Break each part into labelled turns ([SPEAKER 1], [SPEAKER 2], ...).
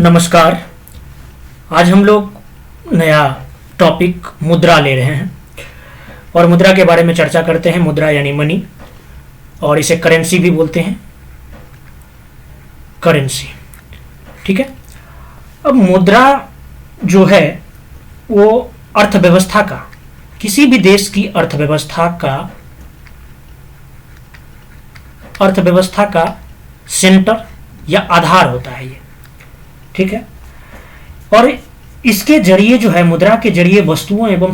[SPEAKER 1] नमस्कार। आज हम लोग नया टॉपिक मुद्रा ले रहे हैं और मुद्रा के बारे में चर्चा करते हैं। मुद्रा यानी मनी, और इसे करेंसी भी बोलते हैं, करेंसी। ठीक है। अब मुद्रा जो है वो अर्थव्यवस्था का, किसी भी देश की अर्थव्यवस्था का सेंटर या आधार होता है ये। ठीक है। और इसके जरिए जो है, मुद्रा के जरिए वस्तुओं एवं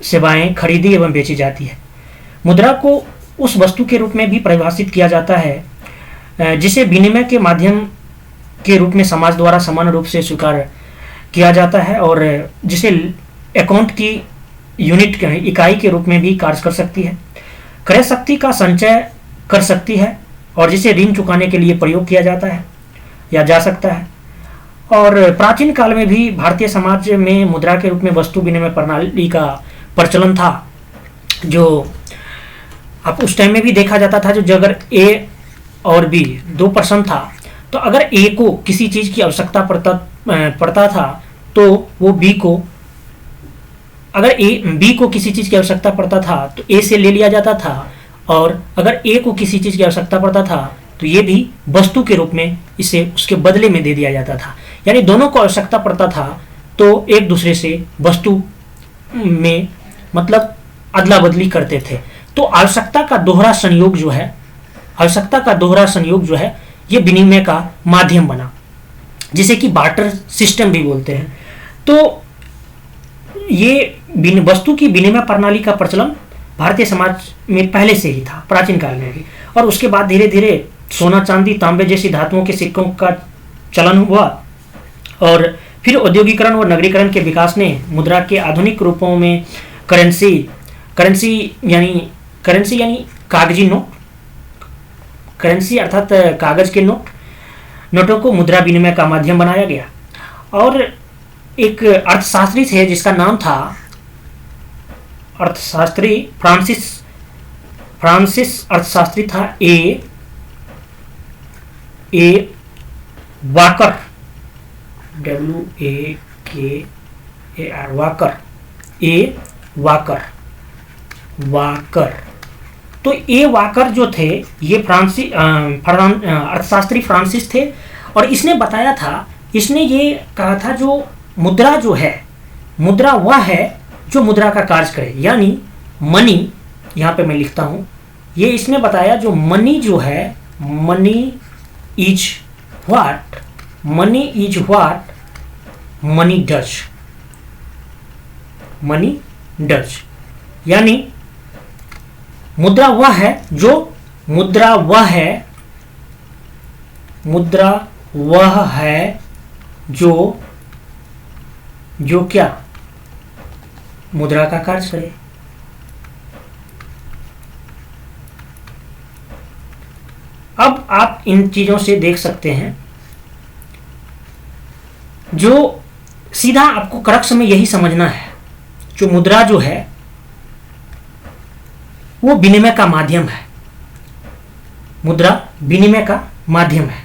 [SPEAKER 1] सेवाएं खरीदी एवं बेची जाती है। मुद्रा को उस वस्तु के रूप में भी परिभाषित किया जाता है जिसे विनिमय के माध्यम के रूप में समाज द्वारा समान रूप से स्वीकार किया जाता है, और जिसे अकाउंट की यूनिट इकाई के रूप में भी कार्य कर सकती है, क्रय शक्ति का संचय कर सकती है, और जिसे ऋण चुकाने के लिए प्रयोग किया जाता है या जा सकता है। और प्राचीन काल में भी भारतीय समाज में मुद्रा के रूप में वस्तु विनिमय प्रणाली का प्रचलन था, जो अब उस टाइम में भी देखा जाता था। जो अगर ए और बी दो पर्सन था, तो अगर ए को किसी चीज की आवश्यकता पड़ता था तो वो बी को, अगर बी को किसी चीज की आवश्यकता पड़ता था तो ए से ले लिया जाता था, और अगर ए को किसी चीज की आवश्यकता पड़ता था तो ये भी वस्तु के रूप में इसे उसके बदले में दे दिया जाता था। यानी दोनों को आवश्यकता पड़ता था तो एक दूसरे से वस्तु में मतलब अदला बदली करते थे। तो आवश्यकता का दोहरा संयोग जो है ये विनिमय का माध्यम बना, जिसे कि बार्टर सिस्टम भी बोलते हैं। तो ये वस्तु की विनिमय प्रणाली का प्रचलन भारतीय समाज में पहले से ही था, प्राचीन काल में भी। और उसके बाद धीरे धीरे सोना, चांदी, तांबे जैसी धातुओं के सिक्कों का चलन हुआ, और फिर औद्योगिकरण और नगरीकरण के विकास ने मुद्रा के आधुनिक रूपों में करेंसी यानी कागजी नोट, करेंसी अर्थात कागज के नोटों को मुद्रा विनिमय का माध्यम बनाया गया। और एक अर्थशास्त्री थे जिसका नाम था अर्थशास्त्री फ्रांसिस अर्थशास्त्री था ए वाकर, वाकर। तो ए वाकर जो थे ये अर्थशास्त्री फ्रांसिस थे, और इसने बताया था, इसने ये कहा था जो मुद्रा जो है, मुद्रा वह है जो मुद्रा का कार्य करे। यानी मनी, यहाँ पे मैं लिखता हूँ, ये इसने बताया जो मनी जो है, money is what money does. यानी मुद्रा वह है जो क्या मुद्रा का कार्य करे। अब आप इन चीजों से देख सकते हैं, जो सीधा आपको क्रक्स में यही समझना है, जो मुद्रा जो है वो विनिमय का माध्यम है। मुद्रा विनिमय का माध्यम है।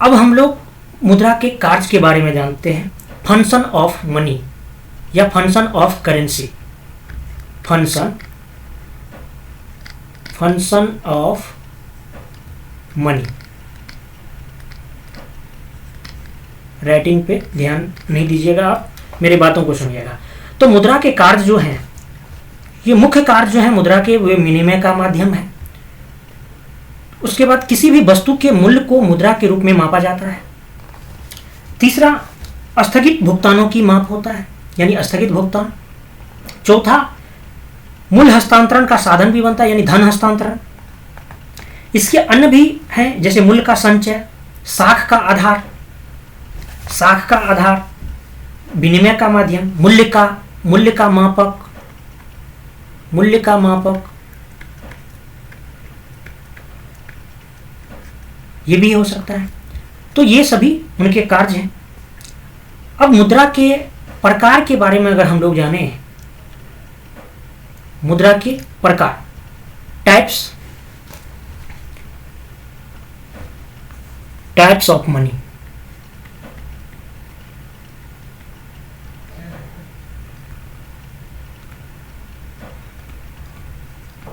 [SPEAKER 1] अब हम लोग मुद्रा के कार्य के बारे में जानते हैं। फंक्शन ऑफ मनी या function of currency. Function of money. Writing पे ध्यान नहीं दीजिएगा, आप मेरी बातों को सुनिएगा। तो मुद्रा के कार्य जो हैं, ये मुख्य कार्य जो है मुद्रा के, वे विनिमय का माध्यम है। उसके बाद किसी भी वस्तु के मूल्य को मुद्रा के रूप में मापा जाता है। तीसरा, स्थगित भुगतानों की माप होता है, यानी स्थगित भुगतान। चौथा, मूल्य हस्तांतरण का साधन भी बनता है, यानी धन हस्तांतरण। इसके अन्य भी हैं, जैसे मूल्य का संचय, साख का आधार, विनिमय का माध्यम, मूल्य का मापक, ये भी हो सकता है। तो ये सभी उनके कार्य हैं। अब मुद्रा के प्रकार के बारे में अगर हम लोग जाने, मुद्रा के प्रकार, types, types of money.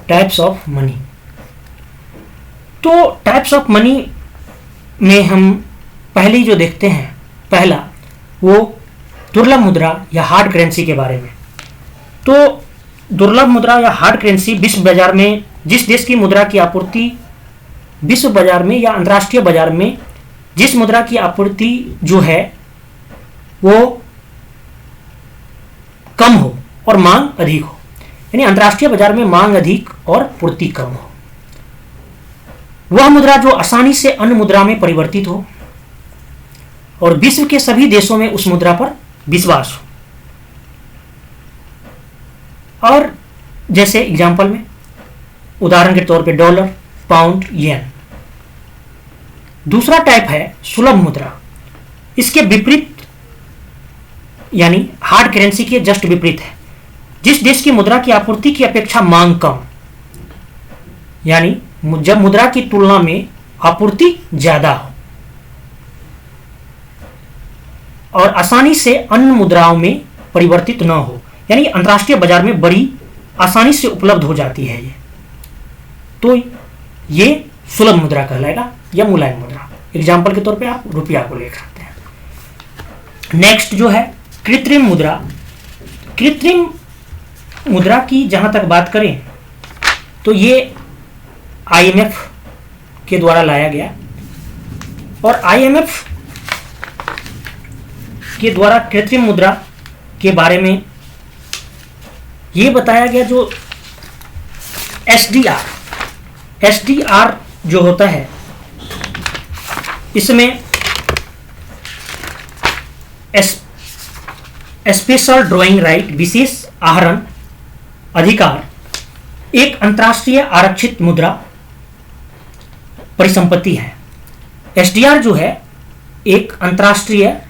[SPEAKER 1] Types of money. तो टाइप्स ऑफ मनी में हम पहली जो देखते हैं, पहला वो दुर्लभ मुद्रा या हार्ड करेंसी के बारे में। तो दुर्लभ मुद्रा या हार्ड करेंसी विश्व बाजार में, जिस देश की मुद्रा की आपूर्ति विश्व बाजार में या अंतर्राष्ट्रीय बाजार में जिस मुद्रा की आपूर्ति जो है वो कम हो और मांग अधिक हो, यानी अंतर्राष्ट्रीय बाजार में मांग अधिक और पूर्ति कम हो, वह मुद्रा जो आसानी से अन्य मुद्रा में परिवर्तित हो और विश्व के सभी देशों में उस मुद्रा पर विश्वास हो। और जैसे एग्जाम्पल में, उदाहरण के तौर पे डॉलर, पाउंड, येन। दूसरा टाइप है सुलभ मुद्रा। इसके विपरीत, यानी हार्ड करेंसी के जस्ट विपरीत है। जिस देश की मुद्रा की आपूर्ति की अपेक्षा मांग कम, यानी जब मुद्रा की तुलना में आपूर्ति ज्यादा हो और आसानी से अन्य मुद्राओं में परिवर्तित न हो, यानी अंतर्राष्ट्रीय बाजार में बड़ी आसानी से उपलब्ध हो जाती है ये, तो ये सुलभ मुद्रा कहलाएगा या मुलायम मुद्रा। एग्जाम्पल के तौर पे आप रुपया को ले सकते हैं। नेक्स्ट जो है कृत्रिम मुद्रा। कृत्रिम मुद्रा की जहां तक बात करें तो ये IMF के द्वारा लाया गया और IMF के द्वारा कृत्रिम मुद्रा के बारे में ये बताया गया, जो SDR जो होता है, इसमें स्पेशल ड्राइंग राइट, विशेष आहरण अधिकार, एक अंतर्राष्ट्रीय आरक्षित मुद्रा परिसंपत्ति है। SDR जो है एक अंतर्राष्ट्रीय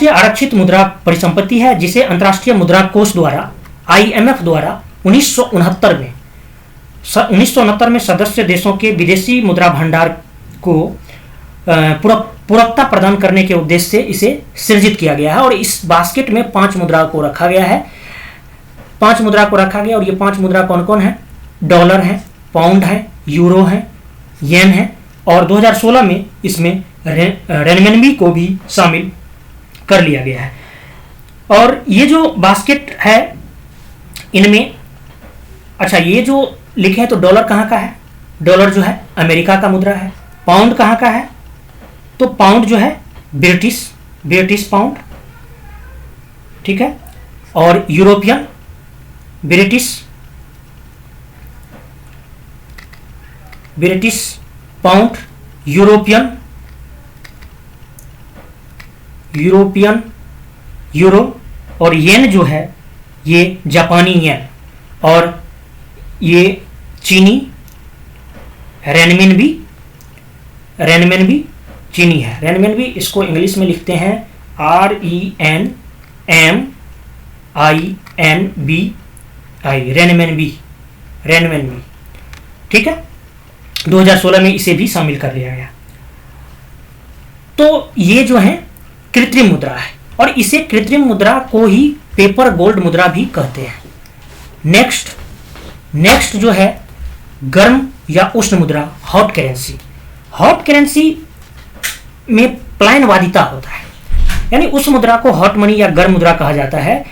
[SPEAKER 1] आरक्षित मुद्रा परिसंपत्ति है, जिसे अंतर्राष्ट्रीय मुद्रा कोष द्वारा IMF द्वारा 1969 में सदस्य देशों के विदेशी मुद्रा भंडार को पूरकता प्रदान करने के उद्देश्य से इसे सृजित किया गया है। और इस बास्केट में 5 मुद्रा को रखा गया है। 5 मुद्रा को रखा गया और ये 5 मुद्रा कौन कौन है? डॉलर है, पाउंड है, यूरो है, येन है और 2016 में इसमें रेनमिनबी को भी शामिल कर लिया गया है। और ये जो बास्केट है इनमें, अच्छा ये जो लिखे हैं तो डॉलर कहाँ का है? डॉलर जो है अमेरिका का मुद्रा है। पाउंड कहाँ का है? तो पाउंड जो है ब्रिटिश पाउंड, ठीक है। और European British pound, European euro और येन जो है ये जापानी येन और ये चीनी रेनमिनबी चीनी है। रेनमिनबी इसको इंग्लिश में लिखते हैं RENMINBI, रेनमिनबी, ठीक है। 2016 में इसे भी शामिल कर लिया गया। तो ये जो है कृत्रिम मुद्रा है और इसे कृत्रिम मुद्रा को ही पेपर गोल्ड मुद्रा भी कहते हैं। नेक्स्ट जो है गर्म या उष्ण मुद्रा, हॉट करेंसी। हॉट करेंसी में प्लायनवादिता होता है, यानी उस मुद्रा को हॉट मनी या गर्म मुद्रा कहा जाता है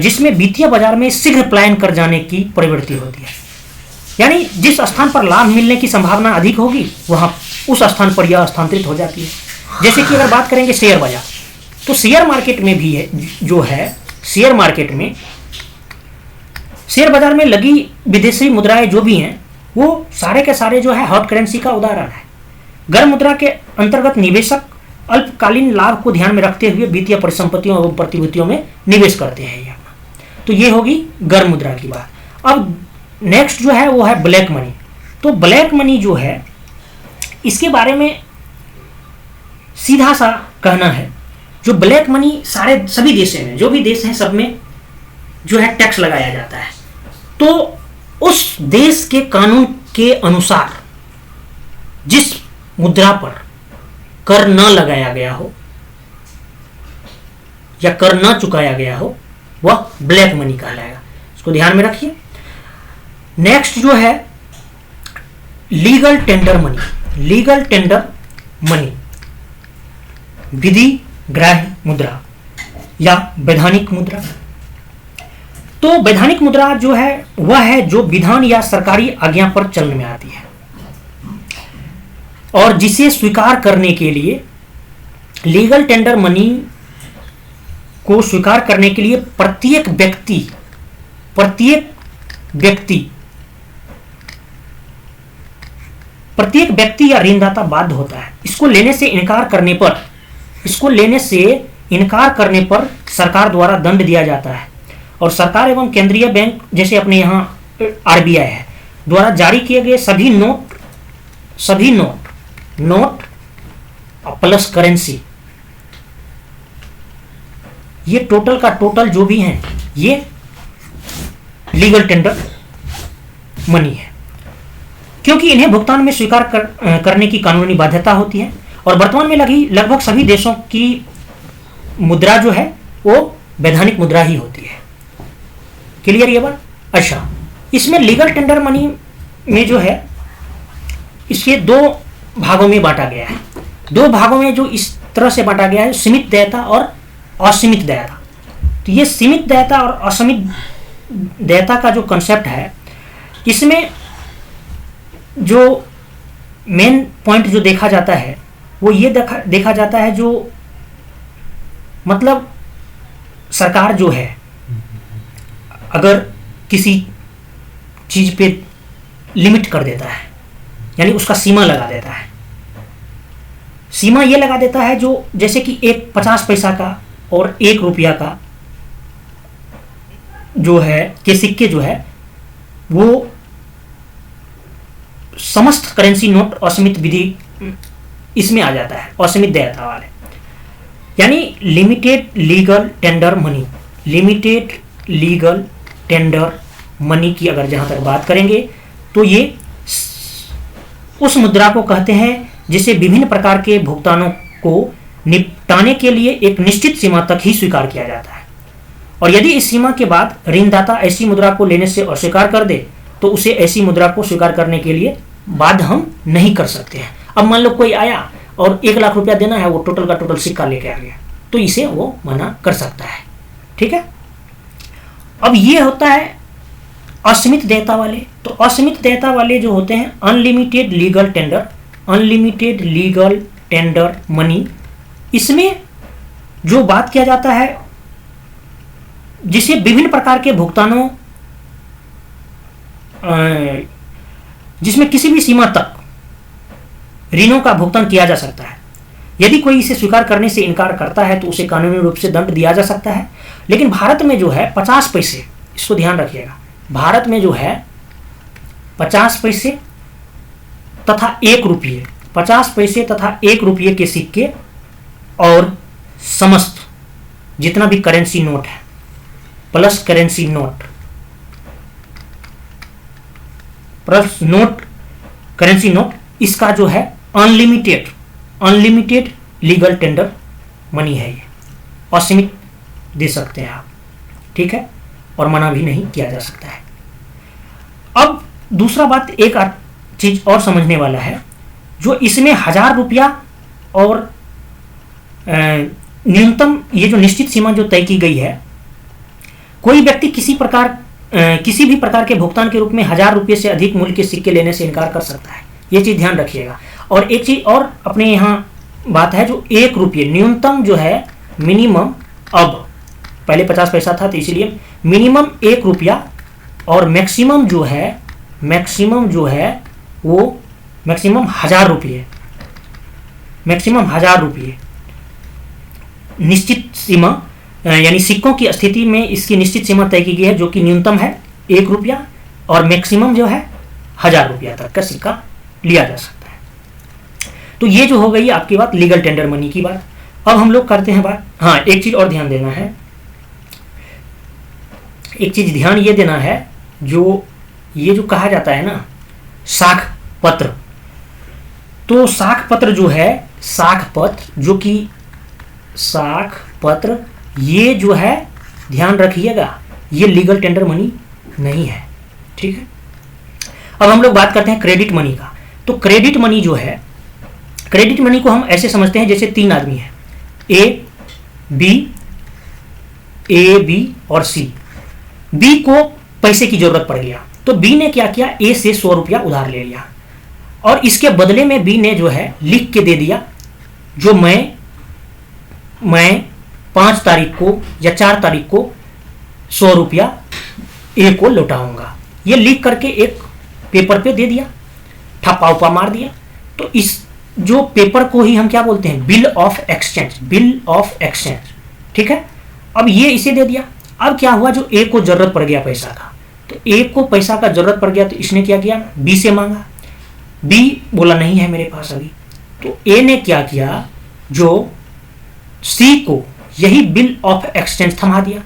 [SPEAKER 1] जिसमें वित्तीय बाजार में शीघ्र प्लायन कर जाने की प्रवृत्ति होती है। यानी जिस स्थान पर लाभ मिलने की संभावना अधिक होगी वहां उस स्थान पर यह स्थानांतरित हो जाती है। जैसे कि अगर बात करेंगे शेयर बाजार, तो शेयर मार्केट में भी है जो है शेयर बाजार में लगी विदेशी मुद्राएं जो भी हैं वो सारे के सारे जो है हॉट करेंसी का उदाहरण है। गर्म मुद्रा के अंतर्गत निवेशक अल्पकालीन लाभ को ध्यान में रखते हुए वित्तीय परिसंपत्तियों एवं प्रतिभूतियों में निवेश करते हैं। तो ये होगी गर्म मुद्रा की बात। अब नेक्स्ट जो है वो है ब्लैक मनी। तो ब्लैक मनी जो है इसके बारे में सीधा सा कहना है, जो ब्लैक मनी सभी देशों में, जो भी देश हैं सब में जो है टैक्स लगाया जाता है। तो उस देश के कानून के अनुसार जिस मुद्रा पर कर न लगाया गया हो या कर न चुकाया गया हो वह ब्लैक मनी कहलाएगा। इसको ध्यान में रखिए। नेक्स्ट जो है legal tender money. Legal tender money विधि ग्राह्य मुद्रा या वैधानिक मुद्रा। तो वैधानिक मुद्रा जो है वह है जो विधान या सरकारी आज्ञा पर चलन में आती है और जिसे स्वीकार करने के लिए लीगल टेंडर मनी को स्वीकार करने के लिए प्रत्येक व्यक्ति या ऋणदाता बाध्य होता है। इसको लेने से इनकार करने पर सरकार द्वारा दंड दिया जाता है और सरकार एवं केंद्रीय बैंक जैसे अपने यहाँ आरबीआई है द्वारा जारी किए गए सभी नोट प्लस करेंसी, ये टोटल का टोटल जो भी है ये लीगल टेंडर मनी है, क्योंकि इन्हें भुगतान में स्वीकार करने की कानूनी बाध्यता होती है और वर्तमान में लगभग सभी देशों की मुद्रा जो है वो वैधानिक मुद्रा ही होती है। क्लियर ये बात? अच्छा, इसमें लीगल टेंडर मनी में जो है इसे दो भागों में बांटा गया है। दो भागों में जो इस तरह से बांटा गया है, सीमित देयता और असीमित देयता। तो ये सीमित देयता और असीमित देयता का जो कंसेप्ट है, इसमें जो मेन पॉइंट जो देखा जाता है वो ये देखा जाता है, जो मतलब सरकार जो है अगर किसी चीज पे लिमिट कर देता है, यानी उसका सीमा लगा देता है। सीमा ये लगा देता है जो जैसे कि एक 50 पैसा का और 1 रुपया का जो है के सिक्के जो है वो समस्त करेंसी नोट असीमित विधि इसमें आ जाता है, असीमित देयता वाले, यानी limited legal tender money. Limited legal tender money की अगर जहां तक बात करेंगे तो ये उस मुद्रा को कहते हैं जिसे विभिन्न प्रकार के भुगतानों को निपटाने के लिए एक निश्चित सीमा तक ही स्वीकार किया जाता है और यदि इस सीमा के बाद ऋणदाता ऐसी मुद्रा को लेने से अस्वीकार कर दे तो उसे ऐसी मुद्रा को स्वीकार करने के लिए बाध्य हम नहीं कर सकते हैं। अब मान लो कोई आया और 1 लाख रुपया देना है, वो टोटल का टोटल सिक्का लेके आ गया तो इसे वो मना कर सकता है। ठीक है। अब ये होता है असीमित देयता वाले। तो असीमित देयता वाले जो होते हैं अनलिमिटेड लीगल टेंडर मनी। इसमें जो बात किया जाता है जिसे विभिन्न प्रकार के भुगतानों जिसमें किसी भी सीमा तक ऋणों का भुगतान किया जा सकता है। यदि कोई इसे स्वीकार करने से इनकार करता है तो उसे कानूनी रूप से दंड दिया जा सकता है। लेकिन भारत में जो है 50 पैसे, इसको ध्यान रखिएगा, भारत में जो है 50 पैसे तथा 1 रुपये, 50 पैसे तथा 1 रुपये के सिक्के और समस्त जितना भी करेंसी नोट है plus currency note plus note currency note, इसका जो है अनलिमिटेड लीगल टेंडर मनी है। ये असीमित दे सकते हैं आप। ठीक है। और मना भी नहीं किया जा सकता है। अब दूसरा बात, एक चीज और समझने वाला है, जो इसमें 1000 रुपया और न्यूनतम ये जो निश्चित सीमा जो तय की गई है, कोई व्यक्ति किसी भी प्रकार के भुगतान के रूप में 1000 रुपये से अधिक मूल्य के सिक्के लेने से इनकार कर सकता है। ये चीज ध्यान रखिएगा। और एक चीज और अपने यहाँ बात है, जो 1 रुपये न्यूनतम जो है मिनिमम, अब पहले 50 पैसा था तो इसीलिए मिनिमम 1 रुपया और मैक्सिमम जो है वो मैक्सिमम 1000 रुपये, मैक्सिमम 1000 रुपये निश्चित सीमा, यानी सिक्कों की स्थिति में इसकी निश्चित सीमा तय की गई है, जो कि न्यूनतम है 1 रुपया और मैक्सिमम जो है 1000 रुपया तक का सिक्का लिया जा सकता है। तो ये जो हो गई आपकी बात लीगल टेंडर मनी की बात। अब हम लोग करते हैं बात, हाँ एक चीज और ध्यान देना है, एक चीज ध्यान ये देना है, जो ये जो कहा जाता है ना साख पत्र। तो साख पत्र जो है, साख पत्र जो कि साख पत्र, ये जो है ध्यान रखिएगा, ये लीगल टेंडर मनी नहीं है। ठीक है, अब हम लोग बात करते हैं क्रेडिट मनी का। तो क्रेडिट मनी जो है, क्रेडिट मनी को हम ऐसे समझते हैं जैसे तीन आदमी हैं, ए बी और सी। बी को पैसे की जरूरत पड़ गया, तो बी ने क्या किया, ए से 100 रुपया उधार ले लिया, और इसके बदले में बी ने जो है लिख के दे दिया, जो मैं 5 तारीख को या 4 तारीख को 100 रुपया ए को लौटाऊंगा। ये लिख करके एक पेपर पे दे दिया, ठप्पा उपा मार दिया। तो इस जो पेपर को ही हम क्या बोलते हैं, bill of exchange, bill of exchange. ठीक है, अब ये इसे दे दिया। अब क्या हुआ, जो ए को जरूरत पड़ गया पैसा का, तो ए को पैसा का जरूरत पड़ गया, तो इसने क्या किया, बी से मांगा। बी बोला नहीं है मेरे पास अभी, तो ए ने क्या किया, जो सी को यही बिल ऑफ एक्सचेंज थमा दिया,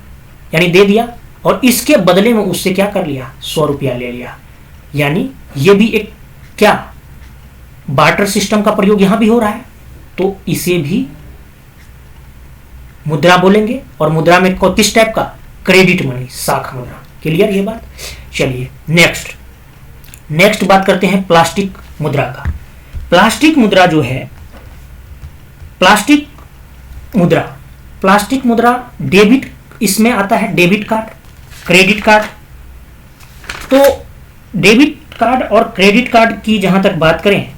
[SPEAKER 1] यानी दे दिया, और इसके बदले में उससे क्या कर लिया, 100 रुपया ले लिया। यानी ये भी एक क्या, बार्टर सिस्टम का प्रयोग यहां भी हो रहा है। तो इसे भी मुद्रा बोलेंगे, और मुद्रा में किस टाइप का, क्रेडिट मनी, साख मुद्रा। क्लियर ये बात। चलिए नेक्स्ट बात करते हैं प्लास्टिक मुद्रा का। प्लास्टिक मुद्रा जो है, प्लास्टिक मुद्रा डेबिट, इसमें आता है डेबिट कार्ड, क्रेडिट कार्ड। तो डेबिट कार्ड और क्रेडिट कार्ड की जहां तक बात करें,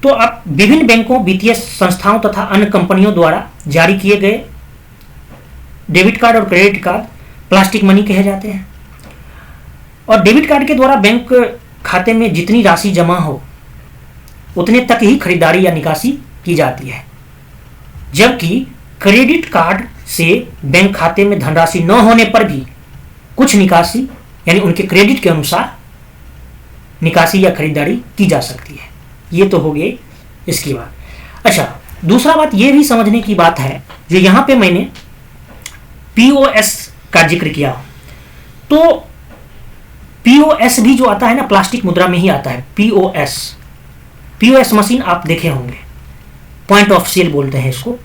[SPEAKER 1] तो अब विभिन्न बैंकों, वित्तीय संस्थाओं तथा अन्य कंपनियों द्वारा जारी किए गए डेबिट कार्ड और क्रेडिट कार्ड प्लास्टिक मनी कहे जाते हैं। और डेबिट कार्ड के द्वारा बैंक खाते में जितनी राशि जमा हो उतने तक ही खरीदारी या निकासी की जाती है, जबकि क्रेडिट कार्ड से बैंक खाते में धनराशि न होने पर भी कुछ निकासी, यानी उनके क्रेडिट के अनुसार निकासी या खरीदारी की जा सकती है। ये तो हो गई इसकी बात। अच्छा, दूसरा बात ये भी समझने की बात है, जो यहां पे मैंने पीओएस का जिक्र किया, तो पीओएस भी जो आता है ना, प्लास्टिक मुद्रा में ही आता है। पीओएस मशीन आप देखे होंगे, पॉइंट ऑफ सेल बोलते हैं इसको।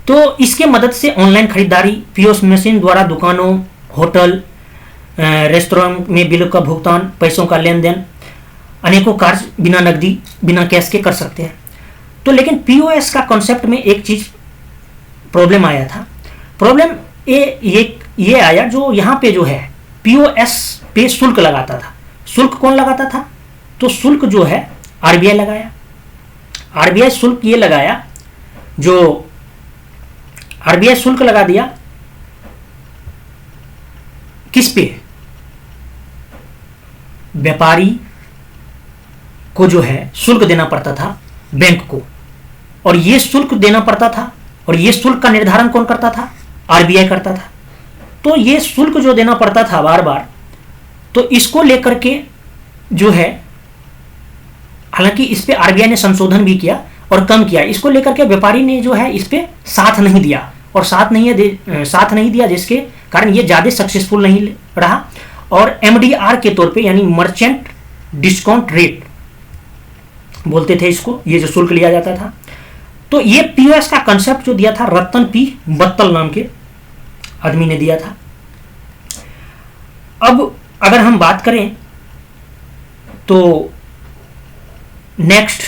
[SPEAKER 1] तो इसके मदद से ऑनलाइन खरीदारी, पीओएस मशीन द्वारा दुकानों, होटल, रेस्टोरेंट में बिल का भुगतान, पैसों का लेन देन, अनेकों कार्य बिना नकदी, बिना कैश के कर सकते हैं। तो लेकिन पीओएस का कॉन्सेप्ट में एक चीज प्रॉब्लम आया था। प्रॉब्लम ये आया, जो यहाँ पे जो है पीओएस पे शुल्क लगाता था। शुल्क कौन लगाता था, तो शुल्क जो है आरबीआई लगाया। आरबीआई शुल्क ये लगाया, जो आरबीआई शुल्क लगा दिया किस पे, व्यापारी को जो है शुल्क देना पड़ता था बैंक को, और ये शुल्क देना पड़ता था, और ये शुल्क का निर्धारण कौन करता था, आरबीआई करता था। तो ये शुल्क जो देना पड़ता था बार बार, तो इसको लेकर के जो है, हालांकि इस पे आरबीआई ने संशोधन भी किया और कम किया, इसको लेकर के व्यापारी ने जो है इस पे साथ नहीं दिया, और साथ नहीं दिया जिसके कारण ये ज्यादा सक्सेसफुल नहीं रहा, और एमडीआर के तौर पे, यानी मर्चेंट डिस्काउंट रेट बोलते थे इसको, ये जो शुल्क लिया जाता था। तो ये पीओएस का कंसेप्ट जो दिया था रतन पी बत्तल नाम के आदमी ने दिया था। अब अगर हम बात करें तो नेक्स्ट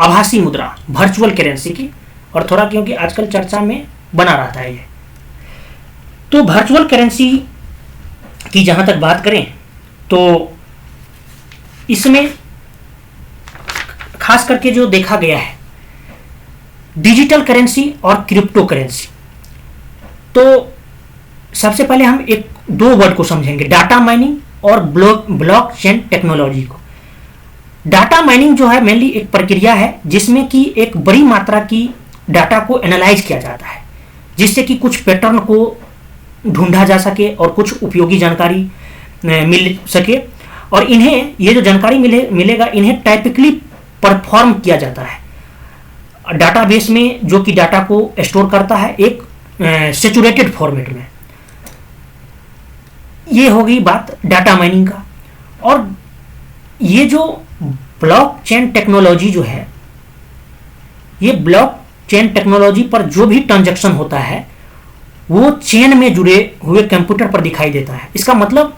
[SPEAKER 1] आभासी मुद्रा, वर्चुअल करेंसी की, और थोड़ा क्योंकि आजकल चर्चा में बना रहता है ये, तो वर्चुअल करेंसी की जहां तक बात करें तो इसमें खास करके जो देखा गया है, डिजिटल करेंसी और क्रिप्टो करेंसी। तो सबसे पहले हम दो वर्ड को समझेंगे, डाटा माइनिंग और ब्लॉकचेन टेक्नोलॉजी को। डाटा माइनिंग जो है मेनली एक प्रक्रिया है जिसमें कि एक बड़ी मात्रा की डाटा को एनालाइज किया जाता है, जिससे कि कुछ पैटर्न को ढूंढा जा सके और कुछ उपयोगी जानकारी मिल सके, और इन्हें ये जो जानकारी मिलेगा इन्हें टाइपिकली परफॉर्म किया जाता है डाटाबेस में, जो कि डाटा को स्टोर करता है एक सैचुरेटेड फॉर्मेट में। ये होगी बात डाटा माइनिंग का। और ये जो ब्लॉकचेन टेक्नोलॉजी जो है, ये ब्लॉकचेन टेक्नोलॉजी पर जो भी ट्रांजैक्शन होता है वो चेन में जुड़े हुए कंप्यूटर पर दिखाई देता है। इसका मतलब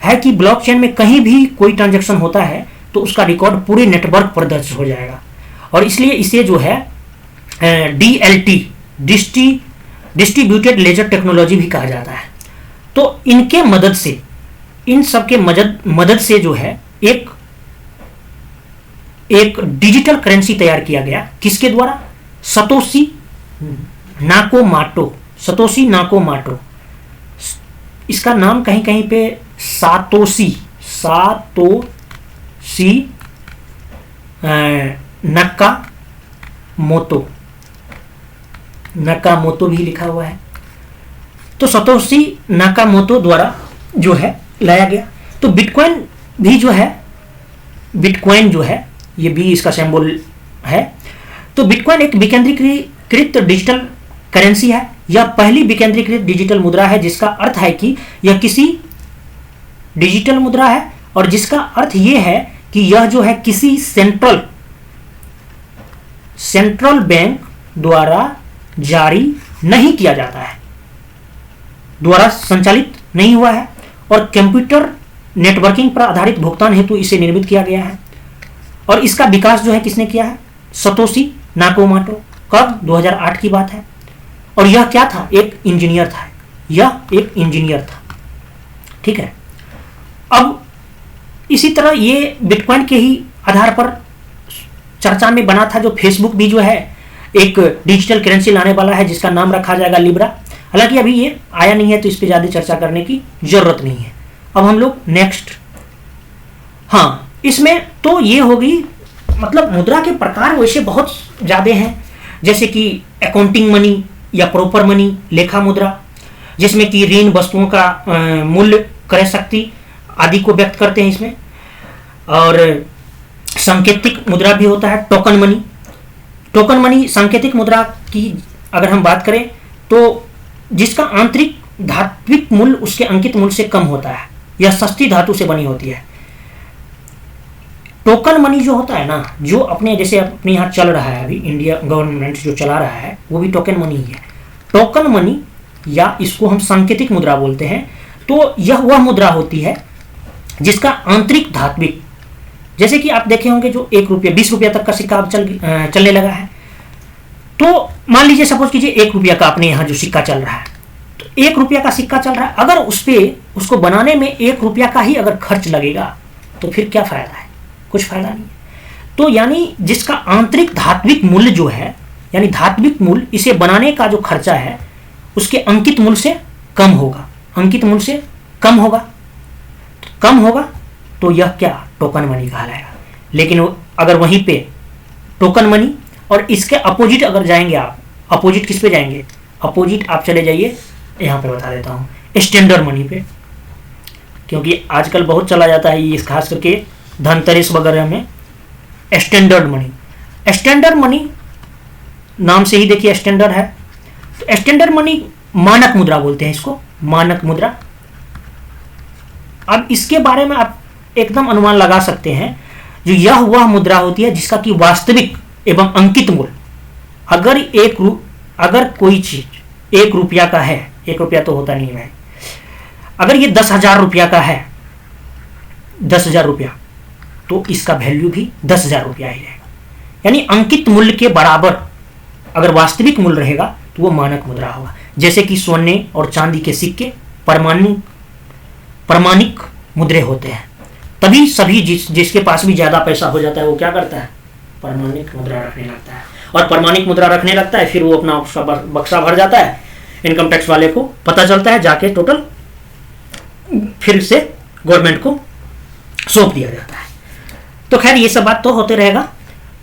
[SPEAKER 1] है कि ब्लॉकचेन में कहीं भी कोई ट्रांजैक्शन होता है तो उसका रिकॉर्ड पूरे नेटवर्क पर दर्ज हो जाएगा, और इसलिए इसे जो है DLT डिस्ट्रीब्यूटेड लेजर टेक्नोलॉजी भी कहा जाता है। तो इनके मदद से, इन सब के मदद से जो है एक डिजिटल करेंसी तैयार किया गया। किसके द्वारा? सतोशी नाकोमाटो। इसका नाम कहीं कहीं पे सातोशी नकामोतो भी लिखा हुआ है। तो सतोशी नाकामोतो द्वारा जो है लाया गया। तो बिटकॉइन जो है ये भी इसका सिंबल है। तो बिटकॉइन एक विकेंद्रीकृत डिजिटल करेंसी है। यह पहली विकेंद्रीकृत डिजिटल मुद्रा है जिसका अर्थ है कि यह किसी डिजिटल मुद्रा है, और जिसका अर्थ यह है कि यह जो है किसी सेंट्रल बैंक द्वारा जारी नहीं किया जाता है, द्वारा संचालित नहीं हुआ है, और कंप्यूटर नेटवर्किंग पर आधारित भुगतान हेतु इसे निर्मित किया गया है। और इसका विकास जो है किसने किया है? Satoshi Nakamoto. कब? 2008 की बात है। और यह क्या था? एक इंजीनियर था। ठीक है। अब इसी तरह ये बिटकॉइन के ही आधार पर चर्चा में बना था जो फेसबुक भी जो है एक डिजिटल करेंसी लाने वाला है जिसका नाम रखा जाएगा लिब्रा। हालांकि अभी ये आया नहीं है तो इस पर ज़्यादा चर्चा करने की जरूरत नहीं है। अब हम लोग नेक्स्ट, हाँ, इसमें तो ये होगी, मतलब मुद्रा के प्रकार वैसे बहुत ज़्यादा हैं, जैसे कि अकाउंटिंग मनी या प्रॉपर मनी, लेखा मुद्रा, जिसमें कि ऋण, वस्तुओं का मूल्य, क्रय शक्ति आदि को व्यक्त करते हैं इसमें। और सांकेतिक मुद्रा भी होता है, टोकन मनी सांकेतिक मुद्रा की अगर हम बात करें तो जिसका आंतरिक धात्विक मूल्य उसके अंकित मूल्य से कम होता है, यह सस्ती धातु से बनी होती है। टोकन मनी जो होता है ना, जो अपने जैसे अपने यहाँ चल रहा है अभी, इंडिया गवर्नमेंट जो चला रहा है वो भी टोकन मनी ही है। टोकन मनी या इसको हम सांकेतिक मुद्रा बोलते हैं। तो यह वह मुद्रा होती है जिसका आंतरिक धात्विक, जैसे कि आप देखे होंगे जो 1 रुपया 20 रुपया तक का सिक्का अब चलने लगा है। तो मान लीजिए सपोज कीजिए 1 रुपया का अपने यहाँ जो सिक्का चल रहा है, तो 1 रुपया का सिक्का चल रहा है, अगर उसको बनाने में 1 रुपया का ही अगर खर्च लगेगा तो फिर क्या फायदा है? कुछ फायदा नहीं है। तो यानी जिसका आंतरिक धात्विक मूल्य जो है, यानी धात्विक मूल्य, इसे बनाने का जो खर्चा है उसके अंकित मूल्य से कम होगा। कम होगा तो यह क्या? टोकन मनी कहलाएगा। लेकिन अगर वहीं पे टोकन मनी और इसके अपोजिट अगर जाएंगे आप, अपोजिट किस पे जाएंगे? अपोजिट आप चले जाइए, यहाँ पे बता देता हूँ, स्टैंडर्ड मनी पे, क्योंकि आजकल बहुत चला जाता है ये, खास करके धनतेरस वगैरह में स्टैंडर्ड मनी नाम से ही देखिए स्टैंडर्ड है। तो स्टैंडर्ड मनी मानक मुद्रा बोलते हैं इसको, मानक मुद्रा। अब इसके बारे में आप एकदम अनुमान लगा सकते हैं, जो यह वह मुद्रा होती है जिसका कि वास्तविक एवं अंकित मूल्य, अगर कोई चीज 1 रुपया का है, 1 रुपया तो होता नहीं है, अगर ये 10,000 रुपया का है, 10,000 रुपया, तो इसका वैल्यू भी 10,000 रुपया ही रहेगा। यानी अंकित मूल्य के बराबर अगर वास्तविक मूल्य रहेगा तो वो मानक मुद्रा होगा। जैसे कि सोने और चांदी के सिक्के प्रमाणिक मुद्रे होते हैं, तभी सभी जिसके पास भी ज्यादा पैसा हो जाता है वो क्या करता है? प्रमाणिक मुद्रा रखने लगता है। और प्रमाणिक मुद्रा रखने लगता है, फिर वो अपना बक्सा भर जाता है, इनकम टैक्स वाले को पता चलता है, जाके टोटल फिर से गवर्नमेंट को सौंप दिया जाता है। तो खैर ये सब बात तो होते रहेगा।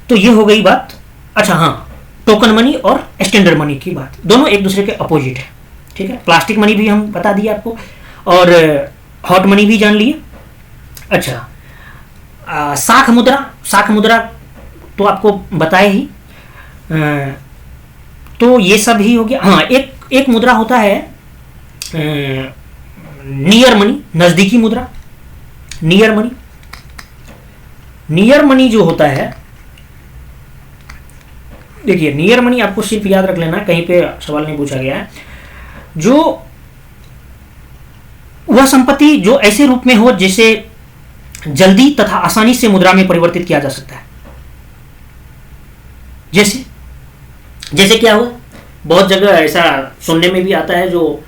[SPEAKER 1] तो ये हो गई बात। अच्छा हाँ, टोकन मनी और स्टैंडर्ड मनी की बात, दोनों एक दूसरे के अपोजिट है। ठीक है, प्लास्टिक मनी भी हम बता दिए आपको, और हॉट मनी भी जान लिए। अच्छा, साख मुद्रा तो आपको बताए ही। तो ये सब ही हो गया। हाँ, एक मुद्रा होता है नियर मनी, नजदीकी मुद्रा, नियर मनी। नियर मनी जो होता है, देखिए नियर मनी आपको सिर्फ याद रख लेना, कहीं पे सवाल नहीं पूछा गया है, जो वह संपत्ति जो ऐसे रूप में हो जिसे जल्दी तथा आसानी से मुद्रा में परिवर्तित किया जा सकता है। जैसे जैसे क्या हुआ, बहुत जगह ऐसा सुनने में भी आता है, जो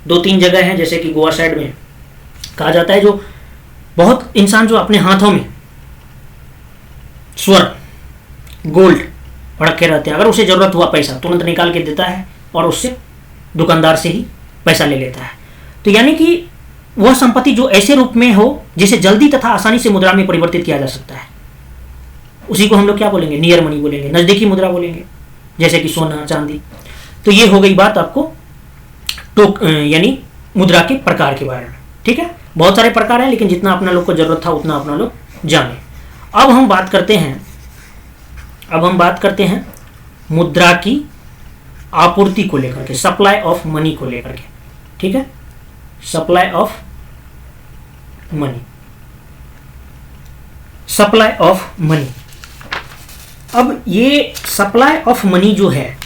[SPEAKER 1] 2-3 जगह हैं, जैसे कि गोवा साइड में कहा जाता है, जो बहुत इंसान जो अपने हाथों में स्वर्ण गोल्ड रख के रहते हैं, अगर उसे जरूरत हुआ पैसा तुरंत निकाल के देता है और उससे दुकानदार से ही पैसा ले लेता है। तो यानी कि वह संपत्ति जो ऐसे रूप में हो जिसे जल्दी तथा आसानी से मुद्रा में परिवर्तित किया जा सकता है, उसी को हम लोग क्या बोलेंगे, नियर मनी बोलेंगे, नजदीकी मुद्रा बोलेंगे, जैसे कि सोना चांदी। तो ये हो गई बात आपको यानी मुद्रा के प्रकार के बारे में। ठीक है, बहुत सारे प्रकार हैं, लेकिन जितना अपना लोग को जरूरत था उतना अपना लोग जाने। अब हम बात करते हैं मुद्रा की आपूर्ति को लेकर के, सप्लाई ऑफ मनी को लेकर के। ठीक है, supply of money, supply of money. अब ये सप्लाई ऑफ मनी जो है,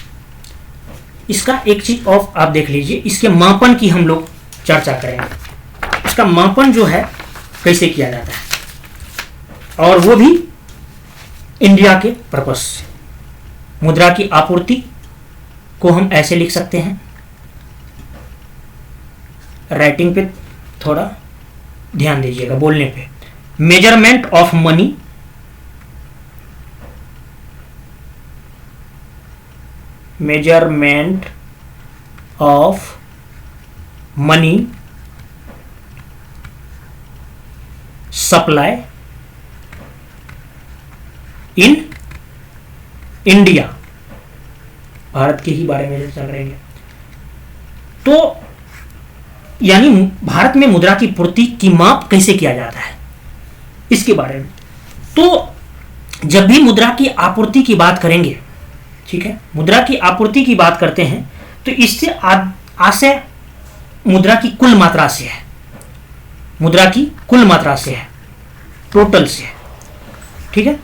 [SPEAKER 1] इसका एक चीज ऑफ आप देख लीजिए, इसके मापन की हम लोग चर्चा करेंगे। इसका मापन जो है कैसे किया जाता है, और वो भी इंडिया के पर्पस से। मुद्रा की आपूर्ति को हम ऐसे लिख सकते हैं, राइटिंग पे थोड़ा ध्यान दीजिएगा, बोलने पे, measurement of money, measurement of money supply in India, Bharat के ही बारे में चर्चा करेंगे। तो यानी भारत में मुद्रा की पूर्ति की माप कैसे किया जाता है, इसके बारे में। तो जब भी मुद्रा की आपूर्ति की बात करेंगे, ठीक है, मुद्रा की आपूर्ति की बात करते हैं, तो इससे आशय मुद्रा की कुल मात्रा से है, मुद्रा की कुल मात्रा से है, टोटल से है। ठीक है,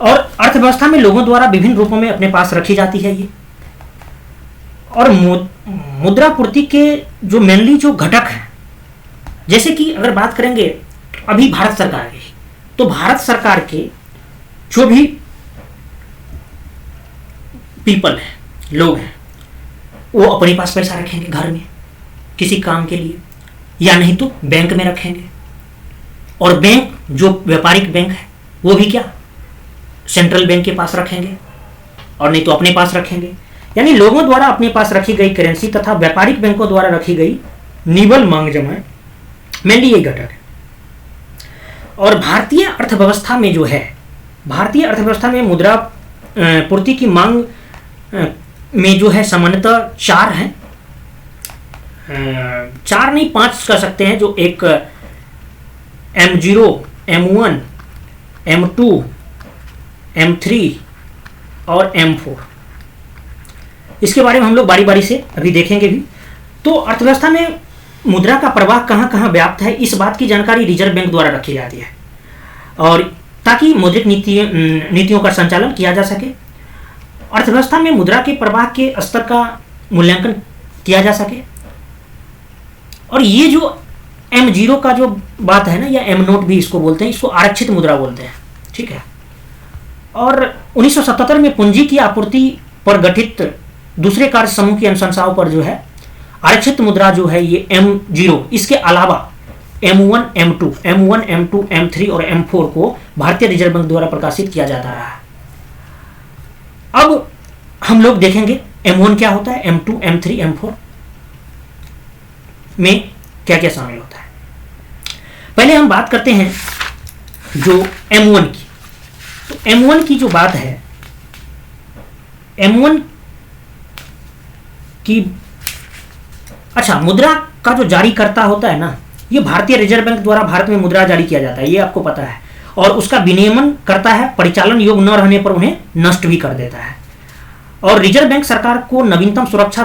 [SPEAKER 1] और अर्थव्यवस्था में लोगों द्वारा विभिन्न रूपों में अपने पास रखी जाती है ये। और मुद्रा पूर्ति के जो मेनली जो घटक हैं, जैसे कि अगर बात करेंगे अभी भारत सरकार की, तो भारत सरकार के जो भी पीपल हैं, लोग हैं, वो अपने पास पैसा रखेंगे घर में किसी काम के लिए, या नहीं तो बैंक में रखेंगे। और बैंक जो व्यापारिक बैंक है वो भी क्या सेंट्रल बैंक के पास रखेंगे, और नहीं तो अपने पास रखेंगे। यानी लोगों द्वारा अपने पास रखी गई करेंसी तथा व्यापारिक बैंकों द्वारा रखी गई निवल मांग जमाएं, मेनली यही घटक है। और भारतीय अर्थव्यवस्था में जो है, भारतीय अर्थव्यवस्था में मुद्रा पूर्ति की मांग में जो है सामान्यतः 4 हैं, 4 नहीं 5 कर सकते हैं, जो एक M0, M1, M2, M3 और M4। इसके बारे में हम लोग बारी बारी से अभी देखेंगे भी। तो अर्थव्यवस्था में मुद्रा का प्रवाह कहाँ कहाँ व्याप्त है, इस बात की जानकारी रिजर्व बैंक द्वारा रखी जाती है, और ताकि मौद्रिक नीतियों का संचालन किया जा सके, अर्थव्यवस्था में मुद्रा के प्रवाह के स्तर का मूल्यांकन किया जा सके। और ये जो M0 का जो बात है ना, या M0 भी इसको बोलते हैं, इसको आरक्षित मुद्रा बोलते हैं। ठीक है, और 1977 में पूंजी की आपूर्ति पर गठित दूसरे कार्य समूह की अनुशंसाओं पर जो है आरक्षित मुद्रा जो है ये M0, इसके अलावा M1, M2, M3 और M4 को भारतीय रिजर्व बैंक द्वारा प्रकाशित किया जाता रहा है। अब हम लोग देखेंगे M1 क्या होता है, M2, M3, M4 में क्या क्या शामिल होता है। पहले हम बात करते हैं जो M1 की। तो M1 की जो बात है, M1 की, अच्छा, मुद्रा का जो जारी करता होता है ना, ये भारतीय रिजर्व बैंक द्वारा भारत में मुद्रा जारी किया जाता है, ये आपको पता है। और उसका विनियमन करता है, परिचालन योग्य न रहने पर उन्हें नष्ट भी कर देता है। और रिजर्व बैंक सरकार को नवीनतम सुरक्षा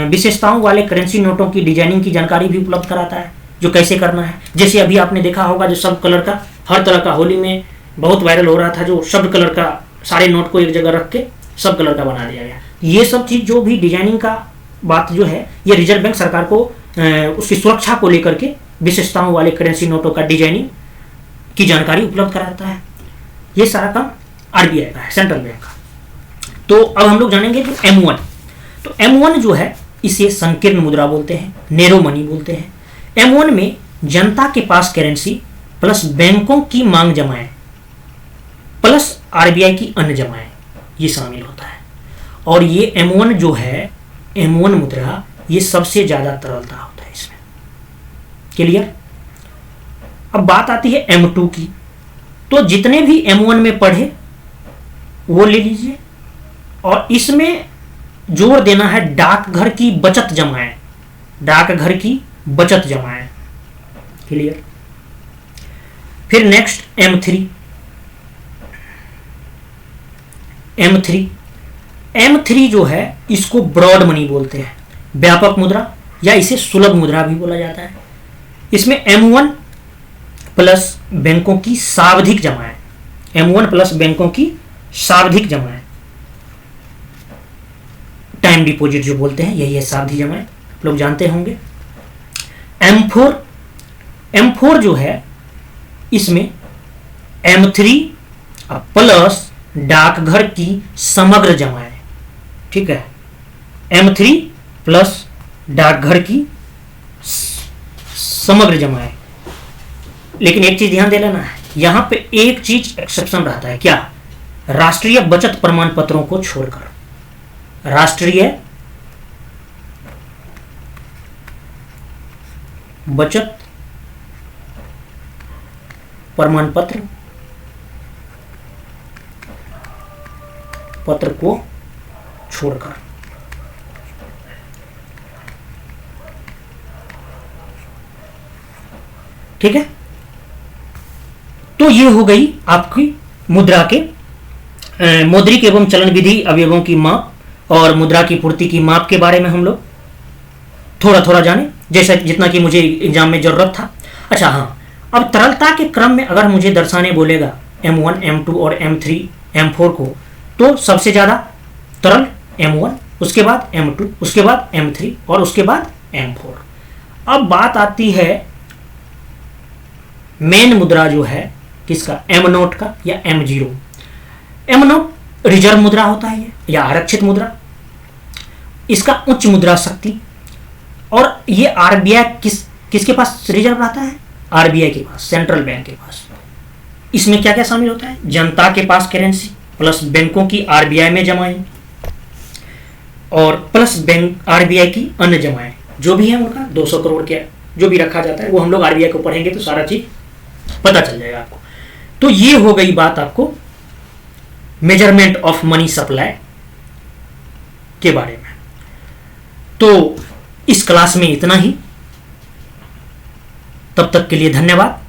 [SPEAKER 1] विशेषताओं वाले करेंसी नोटों की डिजाइनिंग की जानकारी भी उपलब्ध कराता है, जो कैसे करना है। जैसे अभी आपने देखा होगा जो सब कलर का, हर तरह का, होली में बहुत वायरल हो रहा था, जो सब कलर का, सारे नोट को एक जगह रख के सब कलर का बना दिया गया। ये सब चीज़ जो भी डिजाइनिंग का बात जो है, ये रिजर्व बैंक सरकार को उसकी सुरक्षा को लेकर के विशेषताओं वाले करेंसी नोटों का डिजाइनिंग की जानकारी उपलब्ध कराता है। ये सारा काम आरबीआई का है, सेंट्रल बैंक का। तो अब हम लोग जानेंगे जो M1। तो M1 जो है, इसे संकीर्ण मुद्रा बोलते हैं, नैरो मनी बोलते हैं। M1 में जनता के पास करेंसी प्लस बैंकों की मांग जमाएं प्लस आरबीआई की अन्य जमाएं, ये शामिल होता है। और ये M1 जो है, M1 मुद्रा, ये सबसे ज्यादा तरलता होता है इसमें। क्लियर? अब बात आती है M2 की। तो जितने भी M1 में पढ़े वो ले लीजिए, और इसमें जोर देना है डाकघर की बचत जमाएं, डाकघर की बचत जमाएं। क्लियर? फिर नेक्स्ट M3। M3 जो है, इसको ब्रॉड मनी बोलते हैं, व्यापक मुद्रा, या इसे सुलभ मुद्रा भी बोला जाता है। इसमें M1 प्लस बैंकों की सावधिक जमाएं, M1 प्लस बैंकों की सावधिक जमाएं, टाइम डिपॉजिट जो बोलते हैं, यही है सावधि जमाएं, आप लोग जानते होंगे। M4 जो है, इसमें M3 प्लस डाकघर की समग्र जमाएं। ठीक है, M3 प्लस डाकघर की समग्र जमाएं। लेकिन एक चीज ध्यान दे लेना है, यहां पे एक चीज एक्सेप्शन रहता है, क्या? राष्ट्रीय बचत प्रमाण पत्रों को छोड़कर। राष्ट्रीय बचत प्रमाण पत्र को छोड़कर। ठीक है, तो ये हो गई आपकी मुद्रा के मौद्रिक एवं चलन विधि अवयवों की माप और मुद्रा की पूर्ति की माप के बारे में हम लोग थोड़ा थोड़ा जाने, जैसा जितना कि मुझे एग्जाम में जरूरत था। अच्छा हाँ, अब तरलता के क्रम में अगर मुझे दर्शाने बोलेगा M1, M2 और M3, M4 को, तो सबसे ज्यादा तरल M1, उसके बाद M2, उसके बाद M3 और उसके बाद M4। अब बात आती है मेन मुद्रा जो है किसका, M नोट का या M0। M नोट रिजर्व मुद्रा होता है या आरक्षित मुद्रा, इसका उच्च मुद्रा शक्ति, और ये आरबीआई किसके पास रिजर्व रहता है? आरबीआई के पास, सेंट्रल बैंक के पास। इसमें क्या क्या शामिल होता है? जनता के पास करेंसी प्लस बैंकों की आरबीआई में जमाएं और प्लस बैंक आरबीआई की अन्य जमाएं, जो भी है उनका 200 करोड़ के जो भी रखा जाता है, वो हम लोग आरबीआई को पढ़ेंगे तो सारा चीज पता चल जाएगा आपको। तो ये हो गई बात आपको मेजरमेंट ऑफ मनी सप्लाई के बारे में। तो इस क्लास में इतना ही, तब तक के लिए धन्यवाद।